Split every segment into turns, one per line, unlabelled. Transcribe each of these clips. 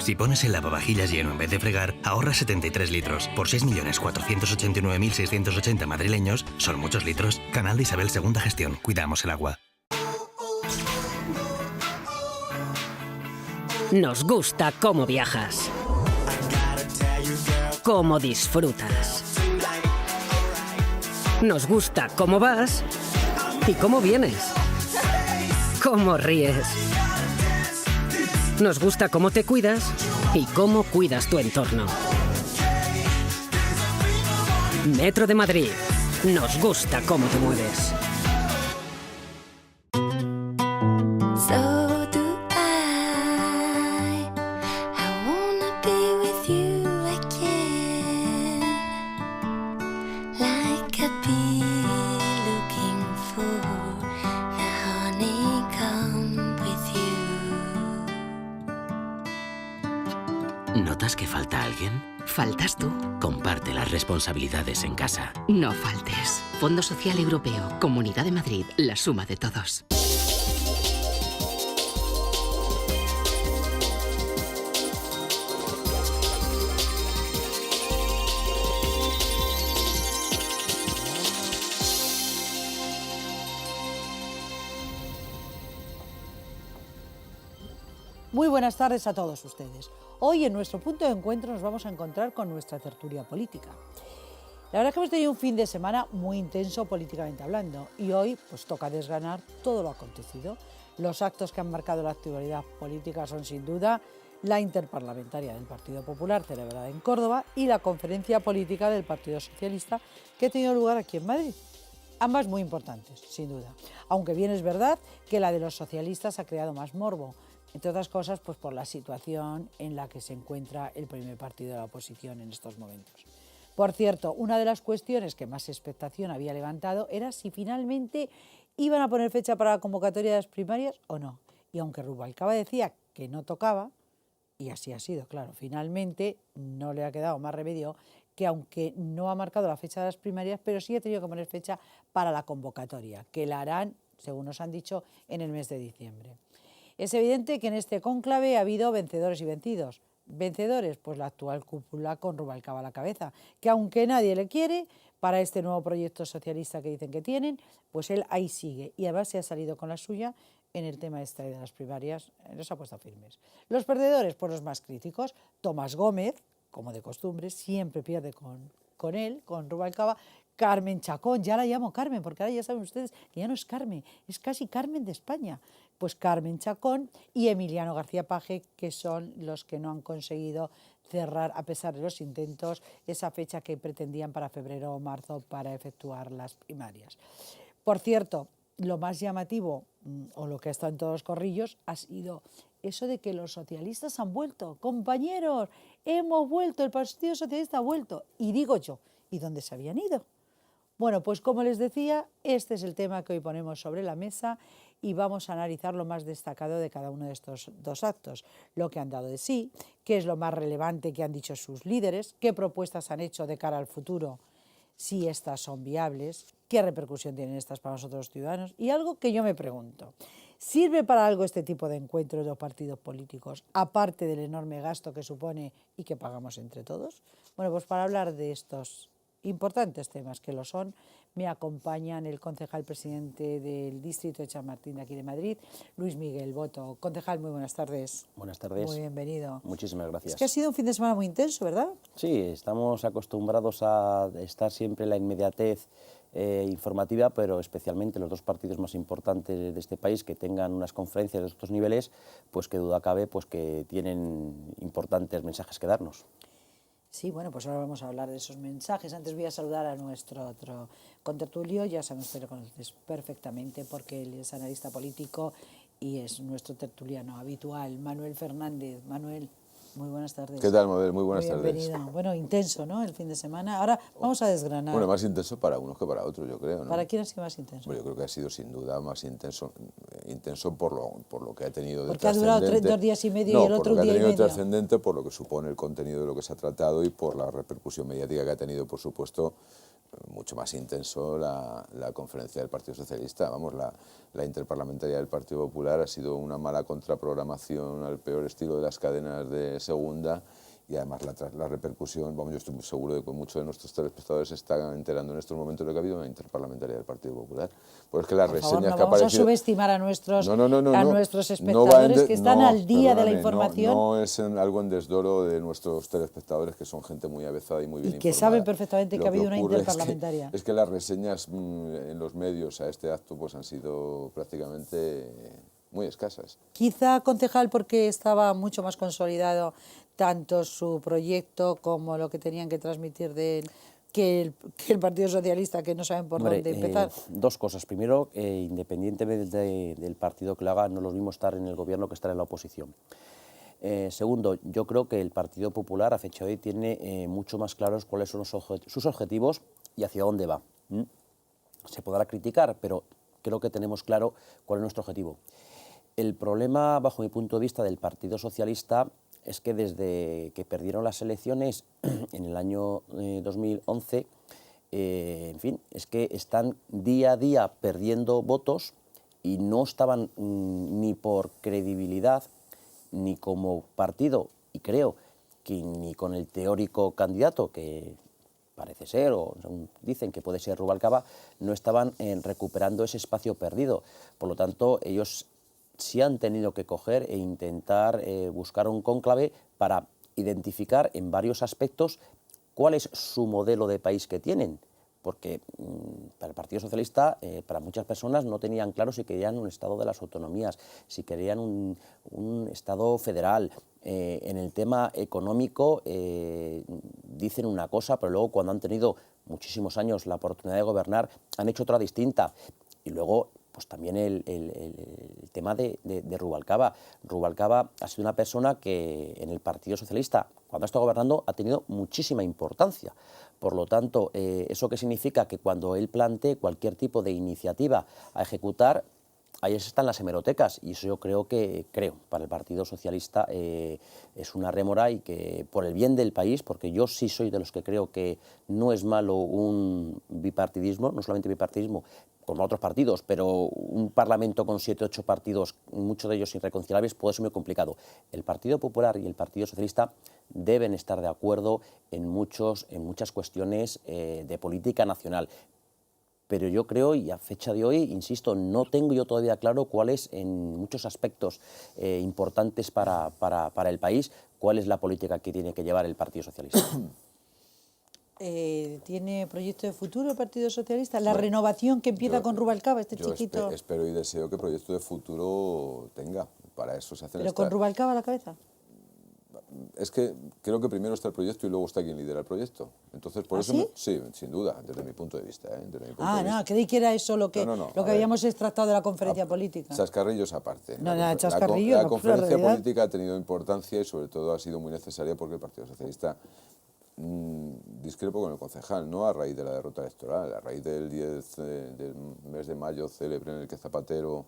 Si pones el lavavajillas lleno en vez de fregar, ahorras 73 litros. Por 6.489.680 madrileños, son muchos litros. Canal de Isabel II Gestión. Cuidamos el agua.
Nos gusta cómo viajas, cómo disfrutas. Nos gusta cómo vas y cómo vienes, cómo ríes. Nos gusta cómo te cuidas y cómo cuidas tu entorno. Metro de Madrid. Nos gusta cómo te mueves.
¿Notas que falta alguien?
¿Faltas tú?
Comparte las responsabilidades en casa.
No faltes. Fondo Social Europeo, Comunidad de Madrid, la suma de todos.
Muy buenas tardes a todos ustedes. Hoy en nuestro punto de encuentro nos vamos a encontrar con nuestra tertulia política. La verdad es que hemos tenido un fin de semana muy intenso políticamente hablando y hoy pues toca desgranar todo lo acontecido. Los actos que han marcado la actualidad política son sin duda la interparlamentaria del Partido Popular celebrada en Córdoba y la conferencia política del Partido Socialista que ha tenido lugar aquí en Madrid. Ambas muy importantes, sin duda. Aunque bien es verdad que la de los socialistas ha creado más morbo, entre otras cosas pues por la situación en la que se encuentra el primer partido de la oposición en estos momentos. Por cierto, una de las cuestiones que más expectación había levantado era si finalmente iban a poner fecha para la convocatoria de las primarias o no. Y aunque Rubalcaba decía que no tocaba, y así ha sido, claro, finalmente no le ha quedado más remedio que aunque no ha marcado la fecha de las primarias, pero sí ha tenido que poner fecha para la convocatoria, que la harán, según nos han dicho, en el mes de diciembre. Es evidente que en este cónclave ha habido vencedores y vencidos. Vencedores, pues la actual cúpula con Rubalcaba a la cabeza, que aunque nadie le quiere, para este nuevo proyecto socialista que dicen que tienen, pues él ahí sigue y además se ha salido con la suya en el tema este de las primarias, los ha puesto firmes. Los perdedores, pues los más críticos, Tomás Gómez, como de costumbre, siempre pierde con él, con Rubalcaba. Carmen Chacón, ya la llamo Carmen, porque ahora ya saben ustedes que ya no es Carmen, es casi Carmen de España. Pues Carmen Chacón y Emiliano García Paje, que son los que no han conseguido cerrar, a pesar de los intentos, esa fecha que pretendían para febrero o marzo para efectuar las primarias. Por cierto, lo más llamativo, o lo que ha estado en todos los corrillos, ha sido eso de que los socialistas han vuelto. Compañeros, hemos vuelto, el Partido Socialista ha vuelto. Y digo yo, ¿y dónde se habían ido? Bueno, pues como les decía, este es el tema que hoy ponemos sobre la mesa y vamos a analizar lo más destacado de cada uno de estos dos actos, lo que han dado de sí, qué es lo más relevante que han dicho sus líderes, qué propuestas han hecho de cara al futuro, si estas son viables, qué repercusión tienen estas para nosotros los ciudadanos y algo que yo me pregunto, ¿sirve para algo este tipo de encuentros de los partidos políticos, aparte del enorme gasto que supone y que pagamos entre todos? Bueno, pues para hablar de estos importantes temas que lo son, me acompañan el concejal presidente del distrito de Chamartín de aquí de Madrid, Luis Miguel Boto. Concejal, muy buenas tardes.
Buenas tardes.
Muy bienvenido.
Muchísimas gracias.
Es que ha sido un fin de semana muy intenso, ¿verdad?
Sí, estamos acostumbrados a estar siempre en la inmediatez informativa, pero especialmente los dos partidos más importantes de este país que tengan unas conferencias de estos niveles, pues que duda cabe pues que tienen importantes mensajes que darnos.
Sí, bueno, pues ahora vamos a hablar de esos mensajes. Antes voy a saludar a nuestro otro contertulio, ya saben ustedes, lo conoces perfectamente porque él es analista político y es nuestro tertuliano habitual, Manuel Fernández. Manuel, muy buenas tardes.
¿Qué tal, Mabel? Muy buenas tardes.
Bienvenido. Bueno, intenso, ¿no?, el fin de semana. Ahora vamos a desgranar.
Bueno, más intenso para unos que para otros, yo creo, ¿no?
¿Para quién ha sido más intenso?
Bueno, yo creo que ha sido sin duda más intenso por lo que ha tenido de
porque ha durado 2 días y medio y el otro un día y medio.
por lo que ha tenido trascendente, por lo que supone el contenido de lo que se ha tratado y por la repercusión mediática que ha tenido, por supuesto, mucho más intenso la conferencia del Partido Socialista. Vamos, la interparlamentaria del Partido Popular ha sido una mala contraprogramación al peor estilo de las cadenas de segunda, y además la repercusión, vamos, yo estoy muy seguro de que muchos de nuestros telespectadores se están enterando en estos momentos de que ha habido una interparlamentaria del Partido Popular. Pues es que las
Por
reseñas
favor, no
que ha
vamos a
aparecido...
subestimar a nuestros,
No,
a nuestros espectadores que están al día de la información
No es algo en desdoro de nuestros telespectadores, que son gente muy avezada y muy bien
y que
informada.
saben perfectamente que ha habido una
ocurre
interparlamentaria.
Es que las reseñas en los medios a este acto pues han sido prácticamente muy escasas.
Quizá, concejal, porque estaba mucho más consolidado tanto su proyecto como lo que tenían que transmitir de él, que el Partido Socialista, que no saben por dónde empezar.
Dos cosas. Primero, independientemente del partido que lo haga, no es lo mismo estar en el gobierno que estar en la oposición. Segundo, yo creo que el Partido Popular a fecha de hoy tiene mucho más claros cuáles son sus objetivos y hacia dónde va. Se podrá criticar, pero creo que tenemos claro cuál es nuestro objetivo. El problema, bajo mi punto de vista, del Partido Socialista es que desde que perdieron las elecciones en el año 2011, en fin, es que están día a día perdiendo votos y no estaban ni por credibilidad ni como partido, y creo que ni con el teórico candidato que parece ser, o dicen que puede ser Rubalcaba, no estaban recuperando ese espacio perdido. Por lo tanto, ellos sí han tenido que coger e intentar buscar un cónclave para identificar en varios aspectos cuál es su modelo de país que tienen. Porque para el Partido Socialista, para muchas personas no tenían claro si querían un Estado de las autonomías, si querían un Estado federal. En el tema económico dicen una cosa, pero luego cuando han tenido muchísimos años la oportunidad de gobernar han hecho otra distinta. Y luego pues también el tema de Rubalcaba. Rubalcaba ha sido una persona que en el Partido Socialista, cuando ha estado gobernando, ha tenido muchísima importancia. Por lo tanto, ¿eso qué significa? Que cuando él plantee cualquier tipo de iniciativa a ejecutar, ahí están las hemerotecas, y eso yo creo para el Partido Socialista es una rémora, y que por el bien del país, porque yo sí soy de los que creo que no es malo un bipartidismo, no solamente bipartidismo, como otros partidos, pero un parlamento con 7 o 8 partidos, muchos de ellos irreconciliables, puede ser muy complicado. El Partido Popular y el Partido Socialista deben estar de acuerdo en muchas cuestiones de política nacional. Pero yo creo, y a fecha de hoy, insisto, no tengo yo todavía claro cuál es, en muchos aspectos importantes para el país, cuál es la política que tiene que llevar el Partido Socialista.
¿Tiene proyecto de futuro el Partido Socialista? La renovación que empieza con Rubalcaba, chiquito.
Espero y deseo que proyecto de futuro tenga. Para eso se hacen
¿Pero con Rubalcaba a la cabeza?
Es que creo que primero está el proyecto y luego está quien lidera el proyecto. Entonces, por eso
¿Sí?
Sí, sin duda, desde mi punto de vista.
No, creí que era eso lo que habíamos extractado de la conferencia política.
Chascarrillos aparte.
Chascarrillos.
La conferencia política ha tenido importancia y sobre todo ha sido muy necesaria porque el Partido Socialista, discrepo con el concejal, no a raíz de la derrota electoral, a raíz del 10 del mes de mayo célebre en el que Zapatero,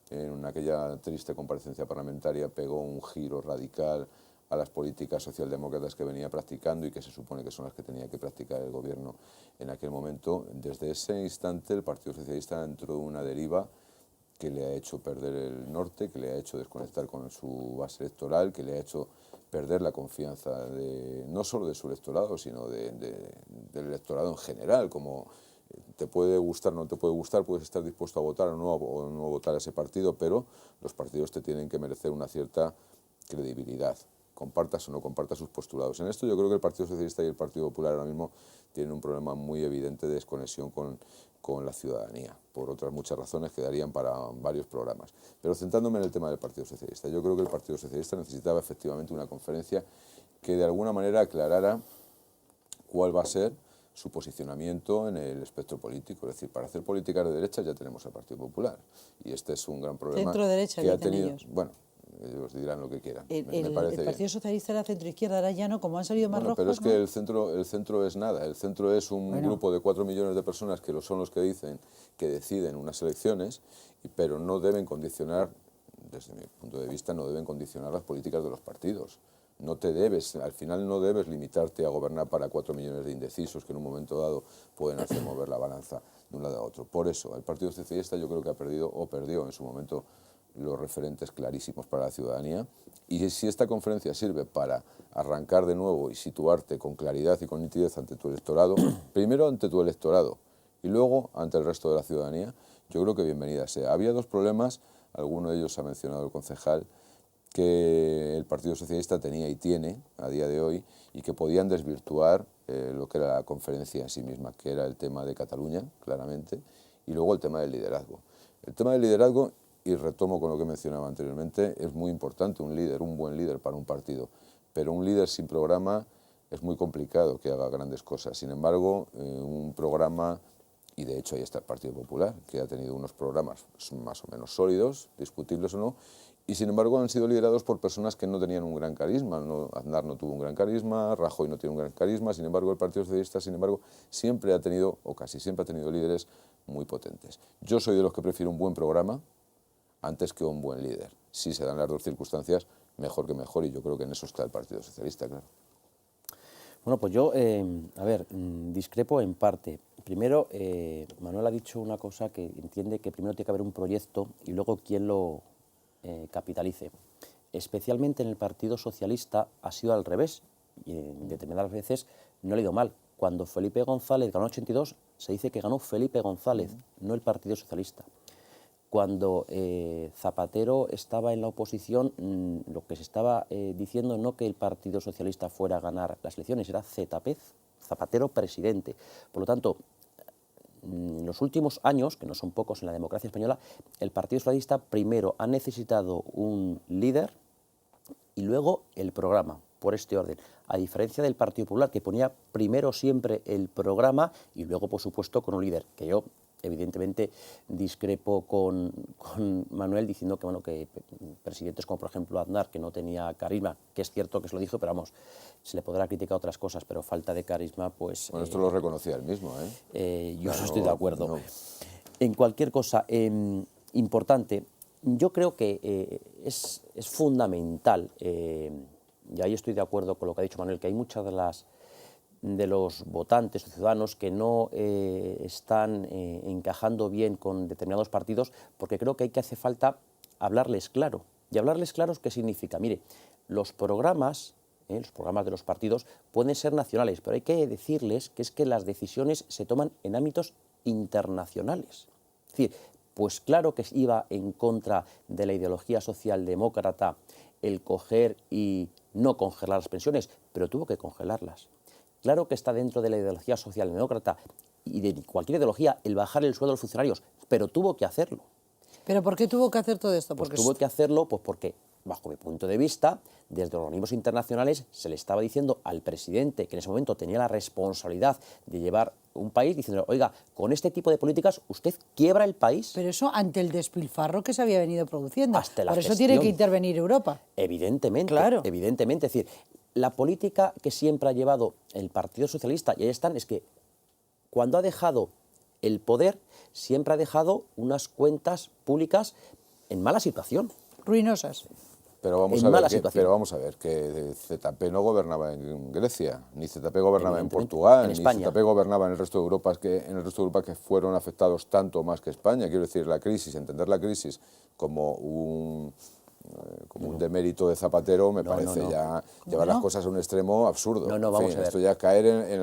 en aquella triste comparecencia parlamentaria, pegó un giro radical a las políticas socialdemócratas que venía practicando y que se supone que son las que tenía que practicar el gobierno en aquel momento. Desde ese instante el Partido Socialista entró en una deriva que le ha hecho perder el norte, que le ha hecho desconectar con su base electoral, que le ha hecho perder la confianza no solo de su electorado, sino del electorado en general. Como te puede gustar, no te puede gustar, puedes estar dispuesto a votar o no votar a ese partido, pero los partidos te tienen que merecer una cierta credibilidad, compartas o no compartas sus postulados. En esto yo creo que el Partido Socialista y el Partido Popular ahora mismo tienen un problema muy evidente de desconexión con la ciudadanía, por otras muchas razones que darían para varios programas. Pero centrándome en el tema del Partido Socialista, yo creo que el Partido Socialista necesitaba efectivamente una conferencia que de alguna manera aclarara cuál va a ser su posicionamiento en el espectro político. Es decir, para hacer políticas de derecha ya tenemos al Partido Popular, y este es un gran problema
centro-derecha
que ha tenido.
Ellos.
Bueno, ellos dirán lo que quieran.
El Partido Socialista era centro-izquierda, ahora ya no, como han salido más rojos.
Pero es que el centro es nada. El centro es un grupo de 4 millones de personas que son los que deciden unas elecciones, pero no deben condicionar, desde mi punto de vista, no deben condicionar las políticas de los partidos. No te debes, al final no debes limitarte a gobernar para 4 millones de indecisos que en un momento dado pueden hacer mover la balanza de un lado a otro. Por eso, el Partido Socialista yo creo que ha perdido o perdió en su momento los referentes clarísimos para la ciudadanía, y si esta conferencia sirve para arrancar de nuevo y situarte con claridad y con nitidez ante tu electorado, primero ante tu electorado y luego ante el resto de la ciudadanía, yo creo que bienvenida sea. Había dos problemas, alguno de ellos ha mencionado el concejal, que el Partido Socialista tenía y tiene a día de hoy y que podían desvirtuar lo que era la conferencia en sí misma, que era el tema de Cataluña, claramente, y luego el tema del liderazgo. El tema del liderazgo, y retomo con lo que mencionaba anteriormente, es muy importante un líder, un buen líder para un partido, pero un líder sin programa es muy complicado que haga grandes cosas. Sin embargo, un programa, y de hecho ahí está el Partido Popular, que ha tenido unos programas más o menos sólidos, discutibles o no, y sin embargo han sido liderados por personas que no tenían un gran carisma. Aznar no tuvo un gran carisma, Rajoy no tiene un gran carisma, sin embargo el Partido Socialista siempre ha tenido, o casi siempre ha tenido, líderes muy potentes. Yo soy de los que prefiero un buen programa antes que un buen líder. Si se dan las dos circunstancias, mejor que mejor, y yo creo que en eso está el Partido Socialista, claro.
Bueno, pues yo, discrepo en parte. Primero, Manuel ha dicho una cosa que entiende que primero tiene que haber un proyecto y luego quién lo capitalice. Especialmente en el Partido Socialista ha sido al revés, y en determinadas veces no le ha ido mal. Cuando Felipe González ganó 82, se dice que ganó Felipe González, no el Partido Socialista. Cuando Zapatero estaba en la oposición, lo que se estaba diciendo no que el Partido Socialista fuera a ganar las elecciones, era Zapatero presidente. Por lo tanto, en los últimos años, que no son pocos en la democracia española, el Partido Socialista primero ha necesitado un líder y luego el programa, por este orden. A diferencia del Partido Popular, que ponía primero siempre el programa y luego, por supuesto, con un líder, que yo evidentemente discrepo con Manuel diciendo que, bueno, que presidentes como por ejemplo Aznar, que no tenía carisma, que es cierto que se lo dijo, pero vamos, se le podrá criticar otras cosas, pero falta de carisma, pues...
Bueno, esto lo reconocía él mismo,
yo no estoy de acuerdo. No. En cualquier cosa, importante, yo creo que es fundamental, y ahí estoy de acuerdo con lo que ha dicho Manuel, que hay muchas de los votantes o ciudadanos que no están encajando bien con determinados partidos, porque creo que hace falta hablarles claro. Y hablarles claro, ¿qué significa? Mire, los programas de los partidos pueden ser nacionales, pero hay que decirles que es que las decisiones se toman en ámbitos internacionales. Es decir, pues claro que iba en contra de la ideología socialdemócrata el coger y no congelar las pensiones, pero tuvo que congelarlas. Claro que está dentro de la ideología socialdemócrata y de cualquier ideología el bajar el sueldo de los funcionarios, pero tuvo que hacerlo.
¿Pero por qué tuvo que hacer todo esto?
Pues tuvo que hacerlo porque, bajo mi punto de vista, desde organismos internacionales se le estaba diciendo al presidente, que en ese momento tenía la responsabilidad de llevar un país, diciendo, oiga, con este tipo de políticas usted quiebra el país.
Pero eso ante el despilfarro que se había venido produciendo.
Hasta la
Por eso
gestión.
tiene que intervenir Europa.
Evidentemente,
claro.
Evidentemente. Es decir, la política que siempre ha llevado el Partido Socialista, y ahí están, es que cuando ha dejado el poder, siempre ha dejado unas cuentas públicas en mala situación.
Ruinosas.
Pero vamos a ver que ZP no gobernaba en Grecia, ni ZP gobernaba en Portugal, ni ZP gobernaba en el resto de Europa, que fueron afectados tanto más que España. Quiero decir, entender la crisis como un demérito de Zapatero me parece ya llevar las cosas a un extremo absurdo.
Vamos a ver.
Esto ya es caer en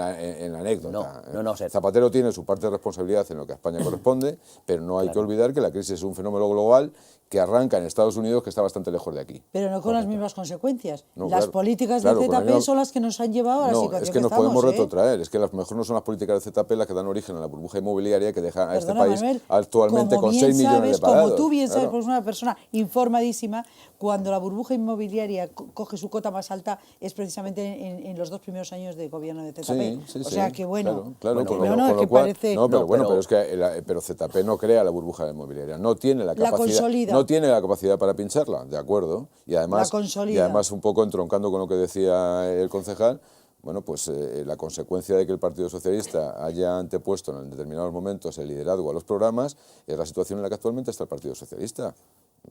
la anécdota.
No,
Zapatero tiene su parte de responsabilidad en lo que a España corresponde, pero no hay que olvidar que la crisis es un fenómeno global que arranca en Estados Unidos, que está bastante lejos de aquí.
Pero no con las mismas consecuencias. Las políticas del ZP son las que nos han llevado a la situación
es que nos podemos retrotraer. Es que a lo mejor no son las políticas del ZP las que dan origen a la burbuja inmobiliaria que deja a este país actualmente con 6 millones de parados.
Como tú bien sabes, pues una persona informadísima, cuando la burbuja inmobiliaria coge su cota más alta es precisamente en los 2 primeros años de gobierno de ZP.
Sí,
o sea que bueno,
claro, pero ZP no crea la burbuja inmobiliaria, no tiene la capacidad. No tiene la capacidad para pincharla, de acuerdo, y además un poco entroncando con lo que decía el concejal, bueno, pues la consecuencia de que el Partido Socialista haya antepuesto en determinados momentos el liderazgo a los programas es la situación en la que actualmente está el Partido Socialista.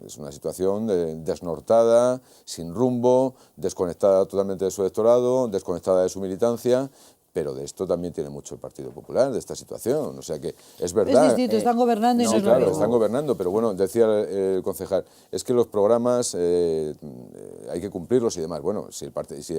Es una situación desnortada, sin rumbo, desconectada totalmente de su electorado, desconectada de su militancia. Pero de esto también tiene mucho el Partido Popular, de esta situación. O sea que es verdad.
Es distinto, están gobernando y no es lo
claro,
mismo.
están gobernando, pero bueno, decía el concejal, es que los programas hay que cumplirlos y demás. Bueno, si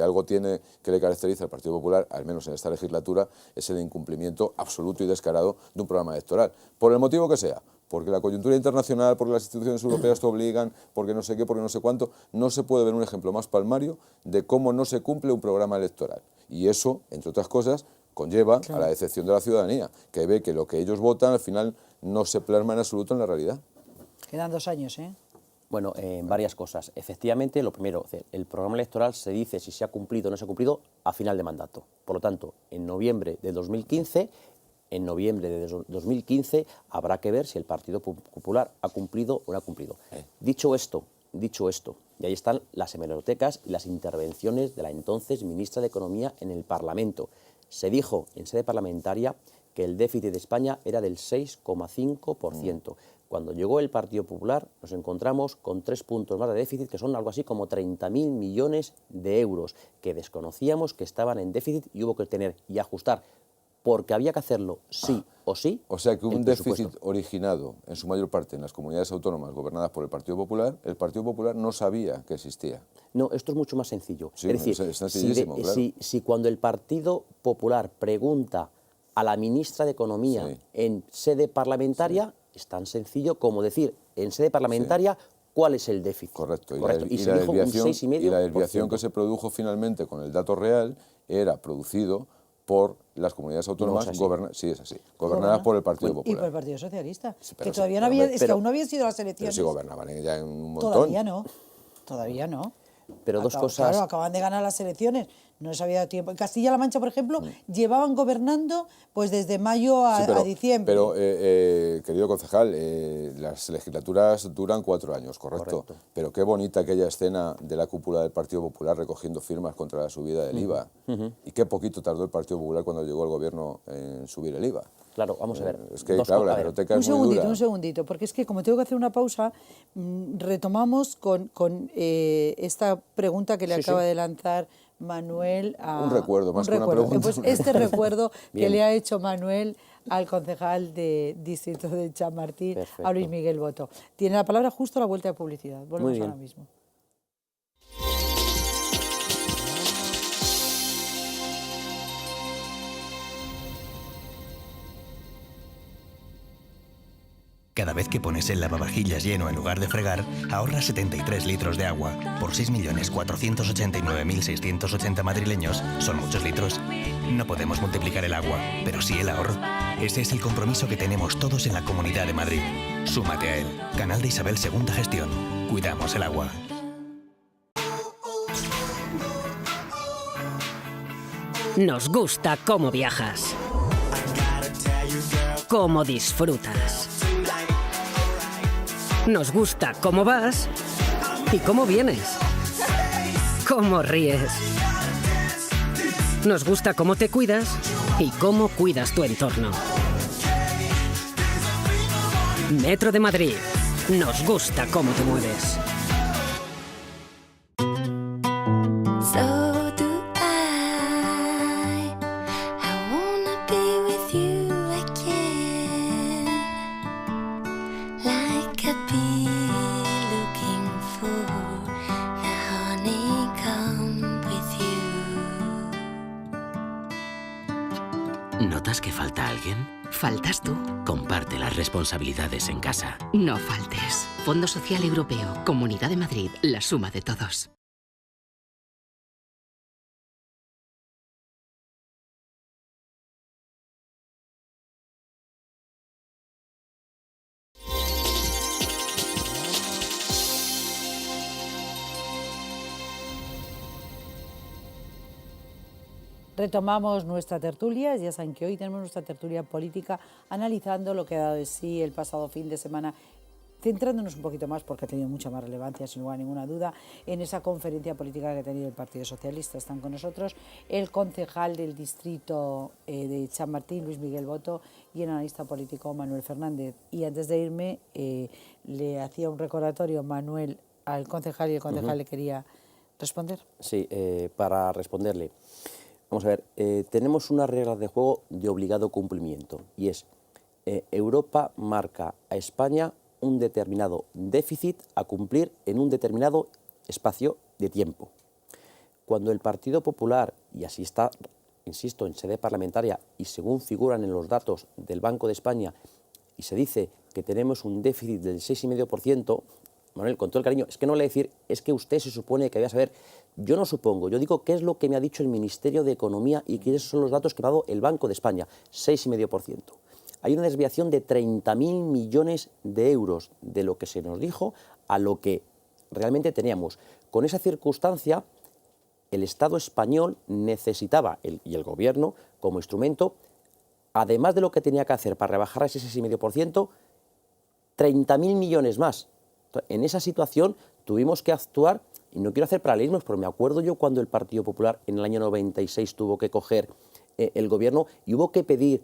algo tiene que le caracteriza al Partido Popular, al menos en esta legislatura, es el incumplimiento absoluto y descarado de un programa electoral. Por el motivo que sea. Porque la coyuntura internacional, porque las instituciones europeas te obligan, porque no sé qué, porque no sé cuánto, no se puede ver un ejemplo más palmario de cómo no se cumple un programa electoral. Y eso, entre otras cosas, conlleva a la decepción de la ciudadanía, que ve que lo que ellos votan al final no se plasma en absoluto en la realidad.
Quedan 2 años, ¿eh?
Bueno, varias cosas. Efectivamente, lo primero, el programa electoral se dice si se ha cumplido o no se ha cumplido a final de mandato. Por lo tanto, en noviembre de 2015 habrá que ver si el Partido Popular ha cumplido o no ha cumplido. Dicho esto, y ahí están las hemerotecas y las intervenciones de la entonces ministra de Economía en el Parlamento. Se dijo en sede parlamentaria que el déficit de España era del 6,5%. Cuando llegó el Partido Popular nos encontramos con 3 puntos más de déficit, que son algo así como 30.000 millones de euros, que desconocíamos que estaban en déficit y hubo que tener y ajustar, porque había que hacerlo sí o sí.
O sea que un déficit originado en su mayor parte en las comunidades autónomas gobernadas por el Partido Popular no sabía que existía.
No, esto es mucho más sencillo.
Sí,
es decir,
es sencillísimo, claro.
si cuando el Partido Popular pregunta a la ministra de Economía en sede parlamentaria, es tan sencillo como decir en sede parlamentaria cuál es el déficit.
Correcto.
Y se dijo un 6,5%.
Y la desviación que se produjo finalmente con el dato real era producido por las comunidades autónomas gobernadas por el Partido Popular.
Y por el Partido Socialista,
Sí,
que todavía no había, que aún no habían sido las
Pero
elecciones.
sí gobernaban ya en un montón.
Todavía no.
Pero dos cosas...
Claro, acaban de ganar las elecciones, no se había dado tiempo. En Castilla-La Mancha, por ejemplo, llevaban gobernando pues desde mayo a diciembre.
Pero, querido concejal, las legislaturas duran 4 años, ¿correcto? Pero qué bonita aquella escena de la cúpula del Partido Popular recogiendo firmas contra la subida del IVA. Y qué poquito tardó el Partido Popular cuando llegó al gobierno en subir el IVA.
Claro, vamos a ver.
Es que, claro, la hemeroteca es muy dura.
Un segundito, porque es que como tengo que hacer una pausa, retomamos con esta pregunta que le acaba de lanzar Manuel a...
Un recuerdo, más que una pregunta.
Pues este recuerdo que le ha hecho Manuel al concejal de Distrito de Chamartín, a Luis Miguel Boto. Tiene la palabra justo a la vuelta de publicidad. Volvemos ahora mismo.
Cada vez que pones el lavavajillas lleno en lugar de fregar, ahorras 73 litros de agua. Por 6.489.680 madrileños, son muchos litros. No podemos multiplicar el agua, pero sí el ahorro. Ese es el compromiso que tenemos todos en la Comunidad de Madrid. Súmate a él. Canal de Isabel Segunda Gestión. Cuidamos el agua.
Nos gusta cómo viajas, cómo disfrutas. Nos gusta cómo vas y cómo vienes, cómo ríes. Nos gusta cómo te cuidas y cómo cuidas tu entorno. Metro de Madrid. Nos gusta cómo te mueves.
¿Notas que falta alguien?
¿Faltas tú?
Comparte las responsabilidades en casa.
No faltes. Fondo Social Europeo, Comunidad de Madrid, la suma de todos.
Retomamos nuestra tertulia, ya saben que hoy tenemos nuestra tertulia política analizando lo que ha dado de sí el pasado fin de semana centrándonos un poquito más, porque ha tenido mucha más relevancia, sin lugar a ninguna duda, en esa conferencia política que ha tenido el Partido Socialista. Están con nosotros el concejal del distrito de Chamartín, Luis Miguel Boto, y el analista político Manuel Fernández. Y antes de irme, le hacía un recordatorio, Manuel, al concejal, y el concejal le quería responder.
Sí, para responderle. Vamos a ver, tenemos unas reglas de juego de obligado cumplimiento, y es Europa marca a España un determinado déficit a cumplir en un determinado espacio de tiempo. Cuando el Partido Popular, y así está, insisto, en sede parlamentaria y según figuran en los datos del Banco de España, y se dice que tenemos un déficit del 6,5%, Manuel, con todo el cariño, es que no le voy a decir, es que usted se supone que vaya a saber. Yo no supongo, yo digo qué es lo que me ha dicho el Ministerio de Economía y que esos son los datos que me ha dado el Banco de España, 6,5%. Hay una desviación de 30.000 millones de euros de lo que se nos dijo a lo que realmente teníamos. Con esa circunstancia, el Estado español necesitaba, y el Gobierno, como instrumento, además de lo que tenía que hacer para rebajar ese 6,5%, 30.000 millones más. En esa situación tuvimos que actuar, y no quiero hacer paralelismos, pero me acuerdo yo cuando el Partido Popular en el año 96 tuvo que coger el Gobierno y hubo que pedir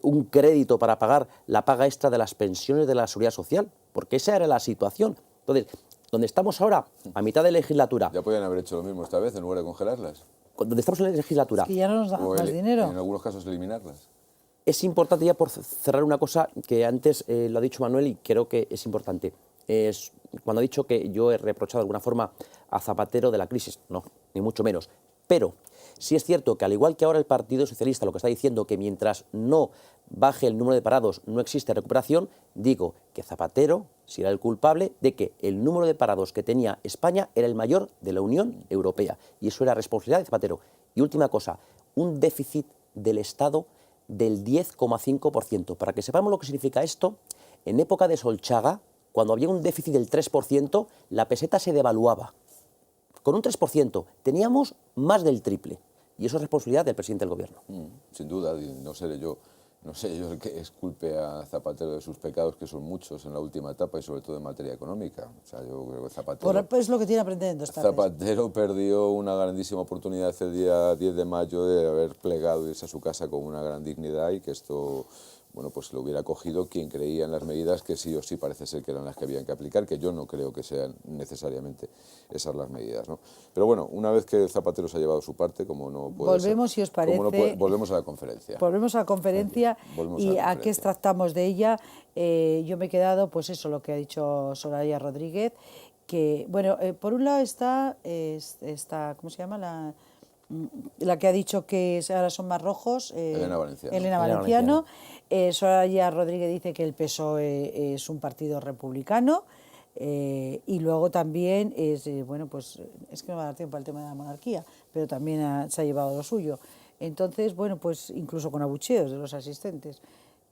un crédito para pagar la paga extra de las pensiones de la Seguridad Social, porque esa era la situación. Entonces, donde estamos ahora, a mitad de legislatura...
Ya podían haber hecho lo mismo esta vez, en lugar de congelarlas.
Donde estamos en la legislatura...
Es que ya no nos da más dinero.
En algunos casos eliminarlas.
Es importante, ya por cerrar, una cosa que antes lo ha dicho Manuel y creo que es importante. Es cuando ha dicho que yo he reprochado de alguna forma a Zapatero de la crisis. No, ni mucho menos. Pero sí es cierto que, al igual que ahora el Partido Socialista lo que está diciendo, que mientras no baje el número de parados no existe recuperación, digo que Zapatero será el culpable de que el número de parados que tenía España era el mayor de la Unión Europea. Y eso era responsabilidad de Zapatero. Y última cosa, un déficit del Estado del 10,5%. Para que sepamos lo que significa esto, en época de Solchaga, cuando había un déficit del 3%, la peseta se devaluaba. Con un 3% teníamos más del triple. Y eso es responsabilidad del presidente del Gobierno.
Sin duda, y no seré yo el que exculpe a Zapatero de sus pecados, que son muchos en la última etapa y sobre todo en materia económica. O sea, yo creo que Zapatero...
Es lo que tiene aprendiendo en 2 tardes.
Zapatero perdió una grandísima oportunidad el día 10 de mayo de haber plegado y irse a su casa con una gran dignidad, y que esto... bueno, pues lo hubiera cogido quien creía en las medidas que sí o sí parece ser que eran las que habían que aplicar, que yo no creo que sean necesariamente esas las medidas, ¿no? Pero bueno, una vez que Zapatero se ha llevado su parte, como no puede
volvemos, si os parece,
volvemos a la conferencia.
Volvemos a la conferencia y a qué extractamos de ella. Yo me he quedado, pues eso, lo que ha dicho Soraya Rodríguez, que, bueno, por un lado está, ¿cómo se llama? La que ha dicho que ahora son más rojos,
Elena Valenciano.
Elena Valenciano. Soraya Rodríguez dice que el PSOE es un partido republicano, y luego también bueno, pues es que no va a dar tiempo al tema de la monarquía, pero también se ha llevado lo suyo. Entonces, bueno, pues incluso con abucheos de los asistentes.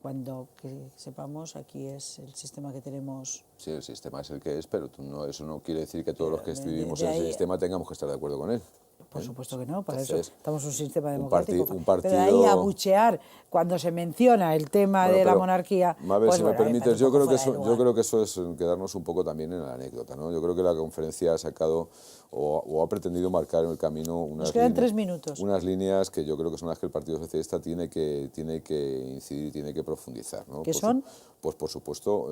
Cuando, que sepamos, aquí es el sistema que tenemos.
Sí, el sistema es el que es, pero eso no quiere decir que todos los que vivimos en ese sistema tengamos que estar de acuerdo con él.
Por supuesto que no, para
Entonces,
eso estamos en un sistema democrático.
un partido...
Pero ahí abuchear cuando se menciona el tema de la monarquía...
Mabel,
pues
si
bueno,
me permites, yo creo que eso es quedarnos un poco también en la anécdota, ¿no? Yo creo que la conferencia ha sacado o ha pretendido marcar en el camino
Nos quedan 3 minutos.
Unas líneas que yo creo que son las que el Partido Socialista tiene que incidir y tiene que profundizar, ¿no?
¿Qué son?
Pues por supuesto,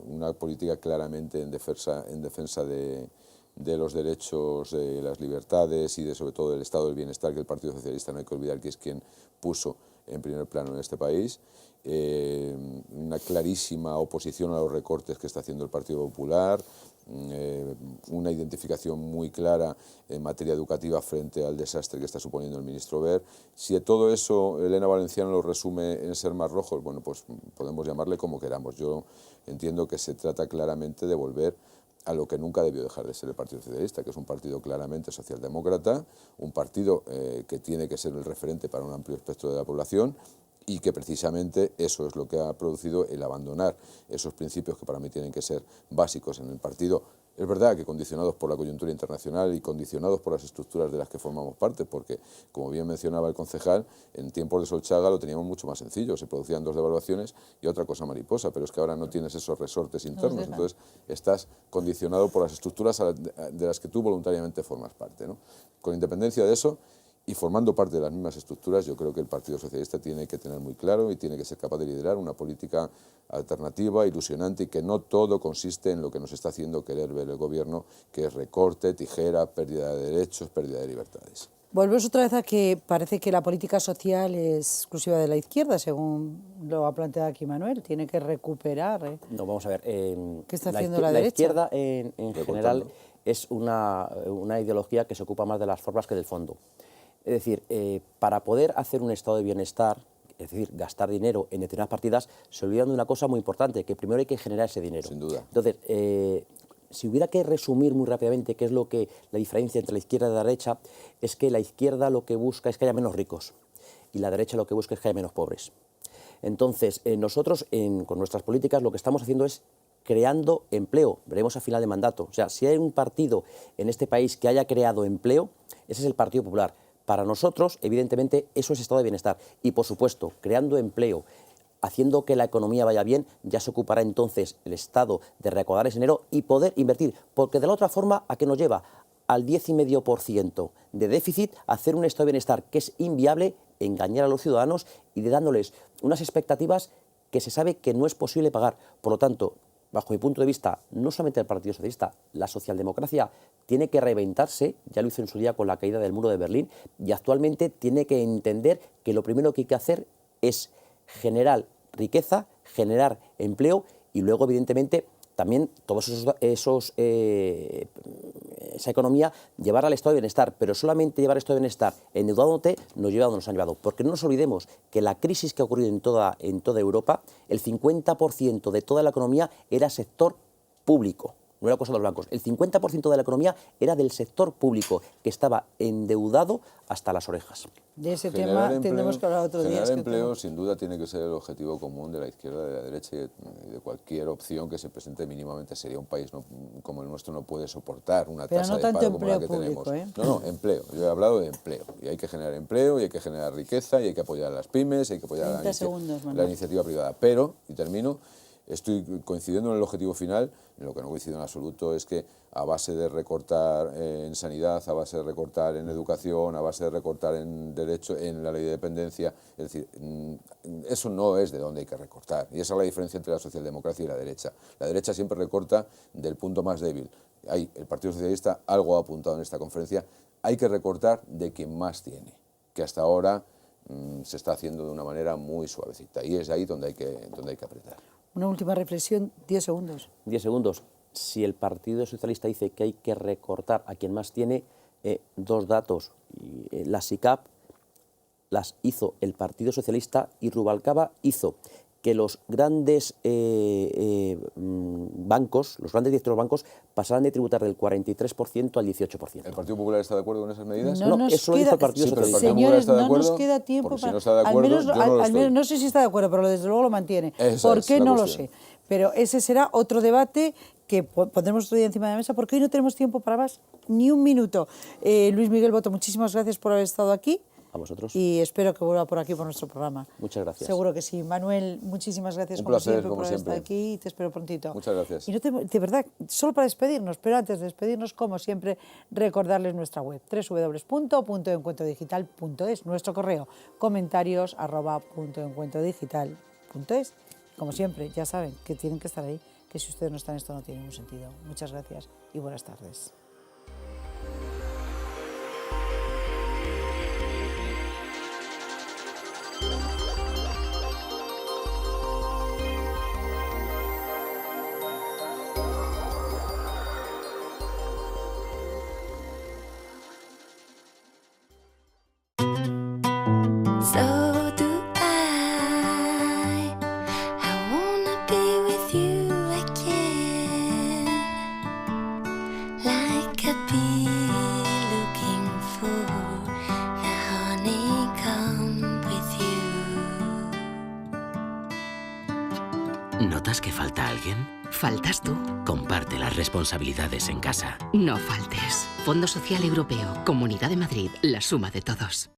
una política claramente en defensa de los derechos, de las libertades y sobre todo del estado del bienestar, que el Partido Socialista no hay que olvidar que es quien puso en primer plano en este país. Una clarísima oposición a los recortes que está haciendo el Partido Popular, una identificación muy clara en materia educativa frente al desastre que está suponiendo el ministro Wert. Si todo eso Elena Valenciano lo resume en ser más rojos, bueno, pues podemos llamarle como queramos. Yo entiendo que se trata claramente de volver a lo que nunca debió dejar de ser el Partido Socialista, que es un partido claramente socialdemócrata, un partido que tiene que ser el referente para un amplio espectro de la población, y que precisamente eso es lo que ha producido el abandonar esos principios que para mí tienen que ser básicos en el partido, Es verdad que condicionados por la coyuntura internacional y condicionados por las estructuras de las que formamos parte, porque, como bien mencionaba el concejal, en tiempos de Solchaga lo teníamos mucho más sencillo, se producían 2 devaluaciones y otra cosa mariposa, pero es que ahora no tienes esos resortes internos, entonces estás condicionado por las estructuras de las que tú voluntariamente formas parte, ¿no? Con independencia de eso, y formando parte de las mismas estructuras, yo creo que el Partido Socialista tiene que tener muy claro y tiene que ser capaz de liderar una política alternativa, ilusionante, y que no todo consiste en lo que nos está haciendo querer ver el gobierno, que es recorte, tijera, pérdida de derechos, pérdida de libertades.
Volvemos otra vez a que parece que la política social es exclusiva de la izquierda, según lo ha planteado aquí Manuel. Tiene que recuperar.
No, vamos a ver.
¿Qué está haciendo la derecha?
La izquierda, en general, es una ideología que se ocupa más de las formas que del fondo. Es decir, para poder hacer un estado de bienestar, es decir, gastar dinero en determinadas partidas, se olvidan de una cosa muy importante, que primero hay que generar ese dinero.
Sin duda.
Entonces, si hubiera que resumir muy rápidamente qué es lo que la diferencia entre la izquierda y la derecha, es que la izquierda lo que busca es que haya menos ricos y la derecha lo que busca es que haya menos pobres. Entonces, nosotros con nuestras políticas lo que estamos haciendo es creando empleo, veremos a final de mandato. O sea, si hay un partido en este país que haya creado empleo, ese es el Partido Popular. Para nosotros, evidentemente, eso es estado de bienestar. Y, por supuesto, creando empleo, haciendo que la economía vaya bien, ya se ocupará entonces el Estado de recaudar ese dinero y poder invertir. Porque de la otra forma, ¿a qué nos lleva? Al 10,5% de déficit, hacer un estado de bienestar que es inviable, engañar a los ciudadanos y de dándoles unas expectativas que se sabe que no es posible pagar. Por lo tanto, bajo mi punto de vista, no solamente el Partido Socialista, la socialdemocracia tiene que reinventarse, ya lo hizo en su día con la caída del muro de Berlín, y actualmente tiene que entender que lo primero que hay que hacer es generar riqueza, generar empleo y luego, evidentemente, también todos esa economía llevarla al estado de bienestar, pero solamente llevar al estado de bienestar endeudándote nos lleva a donde nos han llevado. Porque no nos olvidemos que la crisis que ha ocurrido en toda Europa, el 50% de toda la economía era sector público, no era cosa de los bancos. El 50% de la economía era del sector público, que estaba endeudado hasta las orejas.
De ese tema tendremos que hablar otro día.
Generar empleo, sin duda, tiene que ser el objetivo común de la izquierda, de la derecha y de cualquier opción que se presente mínimamente seria. Un país como el nuestro no puede soportar una tasa de paro como la que tenemos. No, empleo. Yo he hablado de empleo. Y hay que generar empleo, y hay que generar riqueza, y hay que apoyar a las pymes, y hay que apoyar a la iniciativa privada. Pero, y termino, estoy coincidiendo en el objetivo final. En lo que no coincido en absoluto es que a base de recortar en sanidad, a base de recortar en educación, a base de recortar en derecho, en la ley de dependencia, es decir, eso no es de donde hay que recortar. Y esa es la diferencia entre la socialdemocracia y la derecha. La derecha siempre recorta del punto más débil. Ahí el Partido Socialista algo ha apuntado en esta conferencia, hay que recortar de quien más tiene, que hasta ahora se está haciendo de una manera muy suavecita. Y es ahí donde hay que apretar.
Una última reflexión, 10 segundos.
10 segundos. Si el Partido Socialista dice que hay que recortar a quien más tiene, 2 datos. Las SICAP las hizo el Partido Socialista y Rubalcaba hizo que los grandes bancos, los grandes directores de bancos, pasaran de tributar del 43% al 18%.
¿El Partido Popular está de acuerdo con esas medidas?
No, eso lo hizo el Partido Socialista.
Señores, no nos queda tiempo
para... Si
para...
no está de acuerdo,
al menos, no sé si está de acuerdo, pero desde luego lo mantiene. ¿Por qué? No lo sé. Pero ese será otro debate que pondremos otro día encima de la mesa, porque hoy no tenemos tiempo para más, ni un minuto. Luis Miguel Boto, muchísimas gracias por haber estado aquí.
A vosotros.
Y espero que vuelva por aquí por nuestro programa.
Muchas gracias.
Seguro que sí. Manuel, muchísimas gracias
Un placer, como
por
siempre.
estar aquí y te espero prontito.
Muchas gracias.
Y de verdad, solo para despedirnos, pero antes de despedirnos, como siempre, recordarles nuestra web, www.puntoencuentrodigital.es, nuestro correo, comentarios@puntoencuentrodigital.es. Como siempre, ya saben que tienen que estar ahí, que si ustedes no están, esto no tiene ningún sentido. Muchas gracias y buenas tardes.
¿Notas que falta alguien?
Faltas tú.
Comparte las responsabilidades en casa.
No faltes. Fondo Social Europeo, Comunidad de Madrid, la suma de todos.